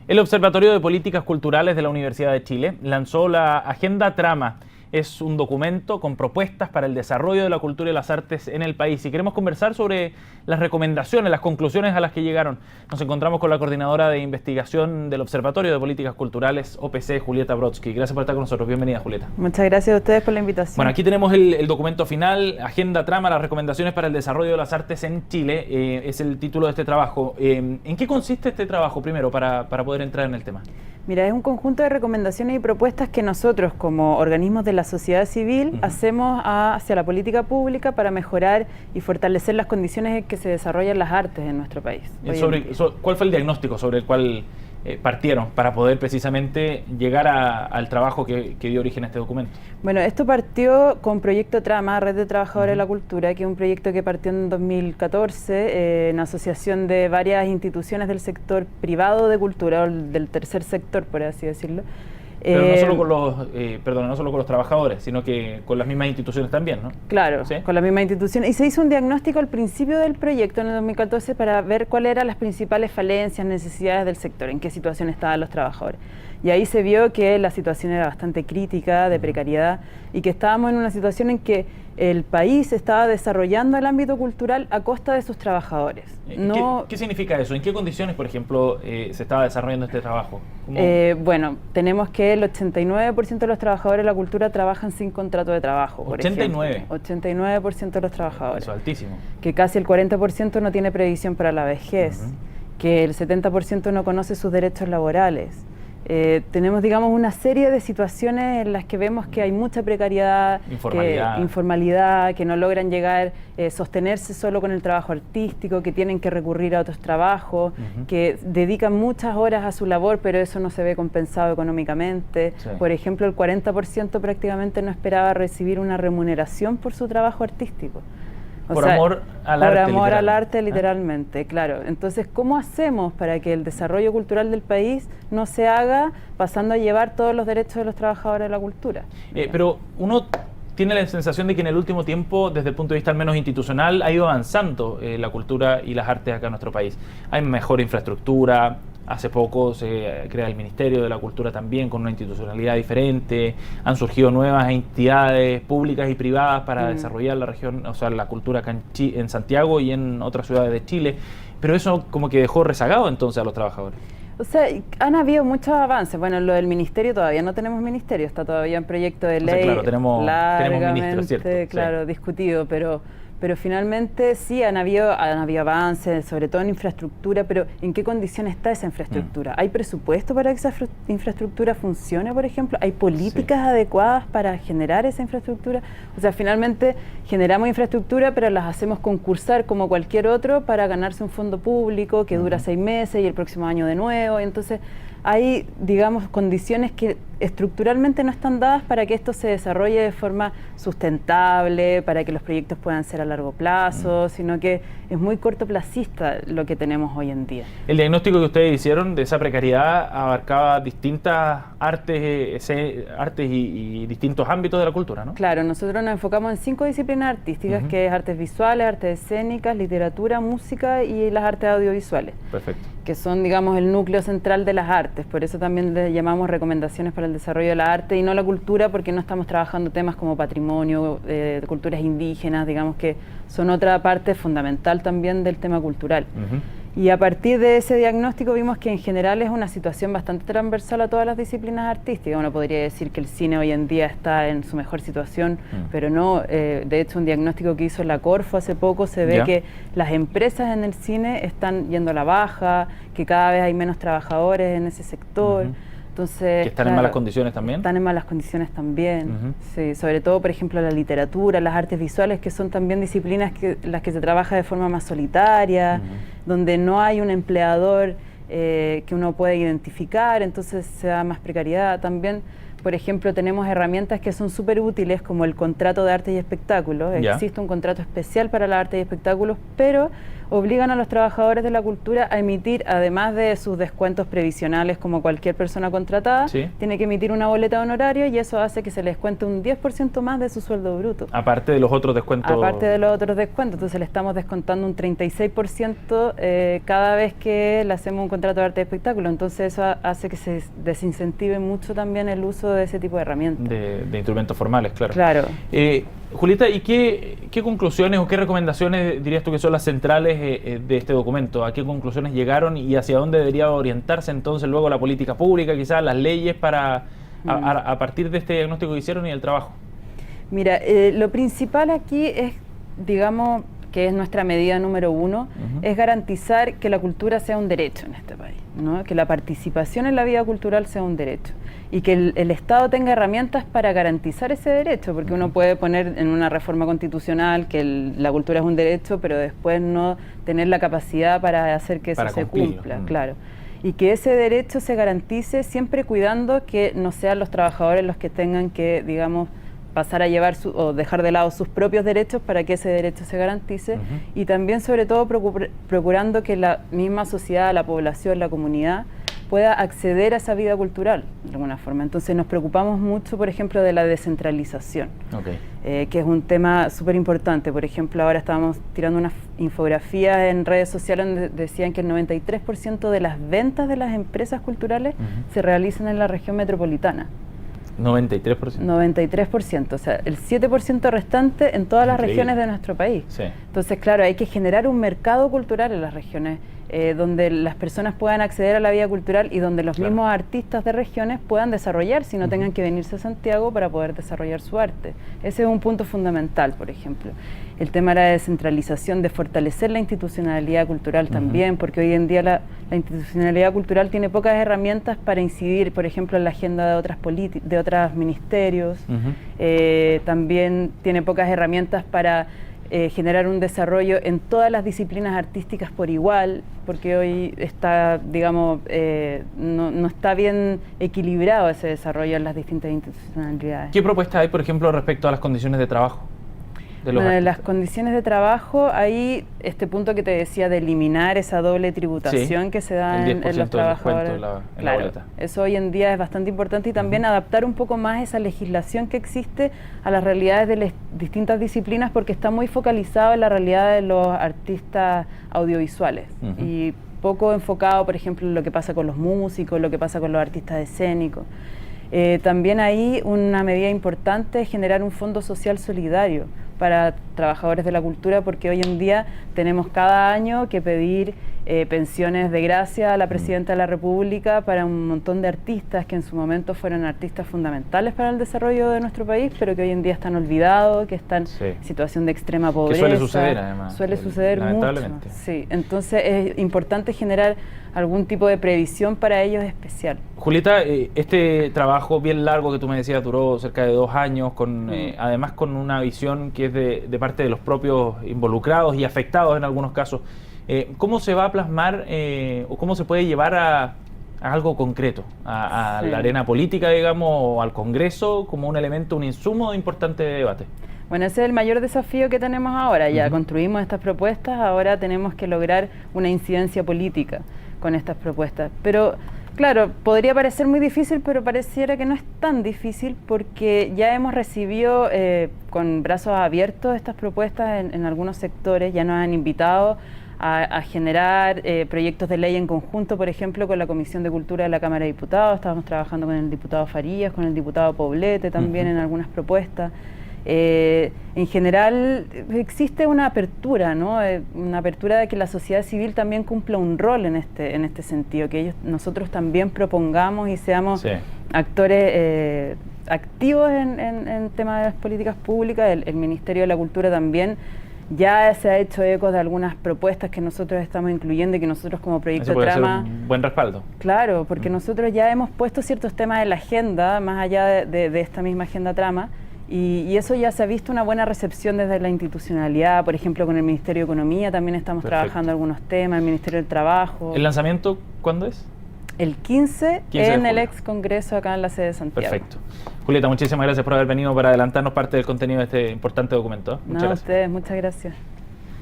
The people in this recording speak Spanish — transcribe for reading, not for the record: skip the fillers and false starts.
El Observatorio de Políticas Culturales de la Universidad de Chile lanzó la Agenda Trama. Es un documento con propuestas para el desarrollo de la cultura y las artes en el país. Y queremos conversar sobre las recomendaciones, las conclusiones a las que llegaron. Nos encontramos con la coordinadora de investigación del Observatorio de Políticas Culturales, OPC, Julieta Brodsky. Gracias por estar con nosotros. Bienvenida, Julieta. Muchas gracias a ustedes por la invitación. Bueno, aquí tenemos el documento final, Agenda Trama, las recomendaciones para el desarrollo de las artes en Chile. Es el título de este trabajo. ¿En qué consiste este trabajo, primero, para poder entrar en el tema? Mira, es un conjunto de recomendaciones y propuestas que nosotros, como organismos de la sociedad civil, hacemos hacia la política pública para mejorar y fortalecer las condiciones en que se desarrollan las artes en nuestro país. ¿Cuál fue el diagnóstico sobre el cual partieron para poder precisamente llegar al trabajo que dio origen a este documento? Bueno, esto partió con Proyecto Trama, Red de Trabajadores de la Cultura, que es un proyecto que partió en 2014 en asociación de varias instituciones del sector privado de cultura, o del tercer sector, por así decirlo. Pero no solo con no solo con los trabajadores, sino que con las mismas instituciones también, ¿no? Claro, ¿sí? Con las mismas instituciones. Y se hizo un diagnóstico al principio del proyecto, en el 2014, para ver cuáles eran las principales falencias, necesidades del sector, en qué situación estaban los trabajadores. Y ahí se vio que la situación era bastante crítica, de precariedad, y que estábamos en una situación en que el país estaba desarrollando el ámbito cultural a costa de sus trabajadores. ¿Qué significa eso? ¿En qué condiciones, por ejemplo, se estaba desarrollando este trabajo? Bueno, tenemos que el 89% de los trabajadores de la cultura trabajan sin contrato de trabajo. 89. 89% de los trabajadores. Eso es altísimo. Que casi el 40% no tiene previsión para la vejez, que el 70% no conoce sus derechos laborales. Tenemos, digamos, una serie de situaciones en las que vemos que hay mucha precariedad, informalidad, que no logran llegar, sostenerse solo con el trabajo artístico, que tienen que recurrir a otros trabajos, que dedican muchas horas a su labor, pero eso no se ve compensado económicamente. Sí. Por ejemplo, el 40% prácticamente no esperaba recibir una remuneración por su trabajo artístico. Por amor al arte, literalmente, claro. Entonces, ¿cómo hacemos para que el desarrollo cultural del país no se haga pasando a llevar todos los derechos de los trabajadores de la cultura? Pero uno tiene la sensación de que en el último tiempo, desde el punto de vista al menos institucional, ha ido avanzando la cultura y las artes acá en nuestro país. Hay mejor infraestructura. Hace poco se crea el Ministerio de la Cultura también, con una institucionalidad diferente. Han surgido nuevas entidades públicas y privadas para desarrollar la región, o sea, la cultura acá en Santiago y en otras ciudades de Chile. Pero eso como que dejó rezagado entonces a los trabajadores. O sea, han habido muchos avances. Bueno, lo del ministerio todavía no tenemos ministerio, está todavía en proyecto de ley. O sea, claro, tenemos ministro, ¿cierto? Claro, sí. Discutido, pero finalmente sí han habido avances, sobre todo en infraestructura, pero ¿en qué condición está esa infraestructura? ¿Hay presupuesto para que esa infraestructura funcione, por ejemplo? ¿Hay políticas adecuadas para generar esa infraestructura? O sea, finalmente generamos infraestructura, pero las hacemos concursar como cualquier otro para ganarse un fondo público que dura 6 meses y el próximo año de nuevo. Entonces, hay, digamos, condiciones que estructuralmente no están dadas para que esto se desarrolle de forma sustentable, para que los proyectos puedan ser a largo plazo, sino que es muy cortoplacista lo que tenemos hoy en día. El diagnóstico que ustedes hicieron de esa precariedad abarcaba distintas artes y distintos ámbitos de la cultura, ¿no? Claro, nosotros nos enfocamos en 5 disciplinas artísticas, que es artes visuales, artes escénicas, literatura, música y las artes audiovisuales. Perfecto. Que son, digamos, el núcleo central de las artes. Por eso también le llamamos recomendaciones para el desarrollo de la arte y no la cultura, porque no estamos trabajando temas como patrimonio, culturas indígenas, digamos que son otra parte fundamental también del tema cultural. Y a partir de ese diagnóstico vimos que en general es una situación bastante transversal a todas las disciplinas artísticas. Uno podría decir que el cine hoy en día está en su mejor situación, pero no. De hecho, un diagnóstico que hizo la Corfo hace poco se ve que las empresas en el cine están yendo a la baja, que cada vez hay menos trabajadores en ese sector. Entonces, ¿que están en malas condiciones también? Están en malas condiciones también, sí, sobre todo, por ejemplo, la literatura, las artes visuales, que son también disciplinas las que se trabaja de forma más solitaria, donde no hay un empleador que uno puede identificar, entonces se da más precariedad. También Por ejemplo, tenemos herramientas que son súper útiles, como el contrato de arte y espectáculos. Existe un contrato especial para la arte y espectáculos, pero obligan a los trabajadores de la cultura a emitir, además de sus descuentos previsionales como cualquier persona contratada, tiene que emitir una boleta de honorario, y eso hace que se les descuente un 10% más de su sueldo bruto. Aparte de los otros descuentos. Aparte de los otros descuentos. Entonces le estamos descontando un 36% cada vez que le hacemos un contrato de arte y espectáculo. Entonces eso hace que se desincentive mucho también el uso de ese tipo de herramientas. De instrumentos formales, claro. Claro. Julieta, ¿y qué conclusiones o qué recomendaciones dirías tú que son las centrales de este documento? ¿A qué conclusiones llegaron y hacia dónde debería orientarse entonces luego la política pública, quizás las leyes para a partir de este diagnóstico que hicieron y el trabajo? Mira, lo principal aquí es, digamos, que es nuestra medida número 1, es garantizar que la cultura sea un derecho en este país, ¿no? Que la participación en la vida cultural sea un derecho y que el Estado tenga herramientas para garantizar ese derecho, porque uno puede poner en una reforma constitucional que la cultura es un derecho, pero después no tener la capacidad para hacer que eso se cumpla, claro. Y que ese derecho se garantice siempre cuidando que no sean los trabajadores los que tengan que, digamos, pasar a llevar o dejar de lado sus propios derechos para que ese derecho se garantice, y también sobre todo procurando que la misma sociedad, la población, la comunidad pueda acceder a esa vida cultural de alguna forma. Entonces nos preocupamos mucho, por ejemplo, de la descentralización, que es un tema súper importante. Por ejemplo, ahora estábamos tirando unas infografías en redes sociales donde decían que el 93% de las ventas de las empresas culturales se realizan en la región metropolitana. 93%. 93%, o sea, el 7% restante en todas las regiones de nuestro país. Entonces, claro, hay que generar un mercado cultural en las regiones, donde las personas puedan acceder a la vida cultural y donde los mismos artistas de regiones puedan desarrollarse y no tengan que venirse a Santiago para poder desarrollar su arte. Ese es un punto fundamental, por ejemplo. El tema de la descentralización, de fortalecer la institucionalidad cultural también, porque hoy en día la institucionalidad cultural tiene pocas herramientas para incidir, por ejemplo, en la agenda de otros ministerios. También tiene pocas herramientas para generar un desarrollo en todas las disciplinas artísticas por igual, porque hoy está, digamos, no está bien equilibrado ese desarrollo en las distintas institucionalidades. ¿Qué propuestas hay, por ejemplo, respecto a las condiciones de trabajo? Bueno, las condiciones de trabajo, ahí este punto que te decía de eliminar esa doble tributación que se da en los trabajadores. Claro, eso hoy en día es bastante importante, y también adaptar un poco más esa legislación que existe a las realidades de las distintas disciplinas, porque está muy focalizado en la realidad de los artistas audiovisuales y poco enfocado, por ejemplo, en lo que pasa con los músicos, lo que pasa con los artistas escénicos. También ahí una medida importante es generar un fondo social solidario para trabajadores de la cultura, porque hoy en día tenemos cada año que pedir pensiones de gracia a la Presidenta de la República para un montón de artistas que en su momento fueron artistas fundamentales para el desarrollo de nuestro país, pero que hoy en día están olvidados, que están en situación de extrema pobreza. Que suele suceder, además. Suele suceder mucho. Sí, entonces es importante generar algún tipo de previsión para ellos especial. Julieta, este trabajo bien largo que tú me decías duró cerca de 2 años, además con una visión que es de parte de los propios involucrados y afectados en algunos casos. ¿Cómo se va a plasmar o cómo se puede llevar a algo concreto, a la arena política, digamos, o al Congreso como un elemento, un insumo importante de debate? Bueno, ese es el mayor desafío que tenemos ahora. Ya construimos estas propuestas, ahora tenemos que lograr una incidencia política con estas propuestas. Pero, claro, podría parecer muy difícil, pero pareciera que no es tan difícil, porque ya hemos recibido con brazos abiertos estas propuestas en algunos sectores. Ya nos han invitado a generar proyectos de ley en conjunto, por ejemplo, con la Comisión de Cultura de la Cámara de Diputados. Estábamos trabajando con el diputado Farías, con el diputado Poblete también en algunas propuestas. En general existe una apertura, ¿no? Una apertura de que la sociedad civil también cumpla un rol en este sentido, que nosotros también propongamos y seamos actores activos en temas de las políticas públicas. El Ministerio de la Cultura también ya se ha hecho eco de algunas propuestas que nosotros estamos incluyendo y que nosotros como Proyecto Trama... Ser un buen respaldo. Claro, porque nosotros ya hemos puesto ciertos temas en la agenda, más allá de esta misma agenda Trama, y eso ya se ha visto una buena recepción desde la institucionalidad. Por ejemplo, con el Ministerio de Economía también estamos trabajando algunos temas, el Ministerio del Trabajo. ¿El lanzamiento cuándo es? El 15 15 de en el julio. ex congreso acá en la sede de Santiago. Perfecto. Julieta, muchísimas gracias por haber venido para adelantarnos parte del contenido de este importante documento. Muchas No, a gracias. ustedes, muchas gracias.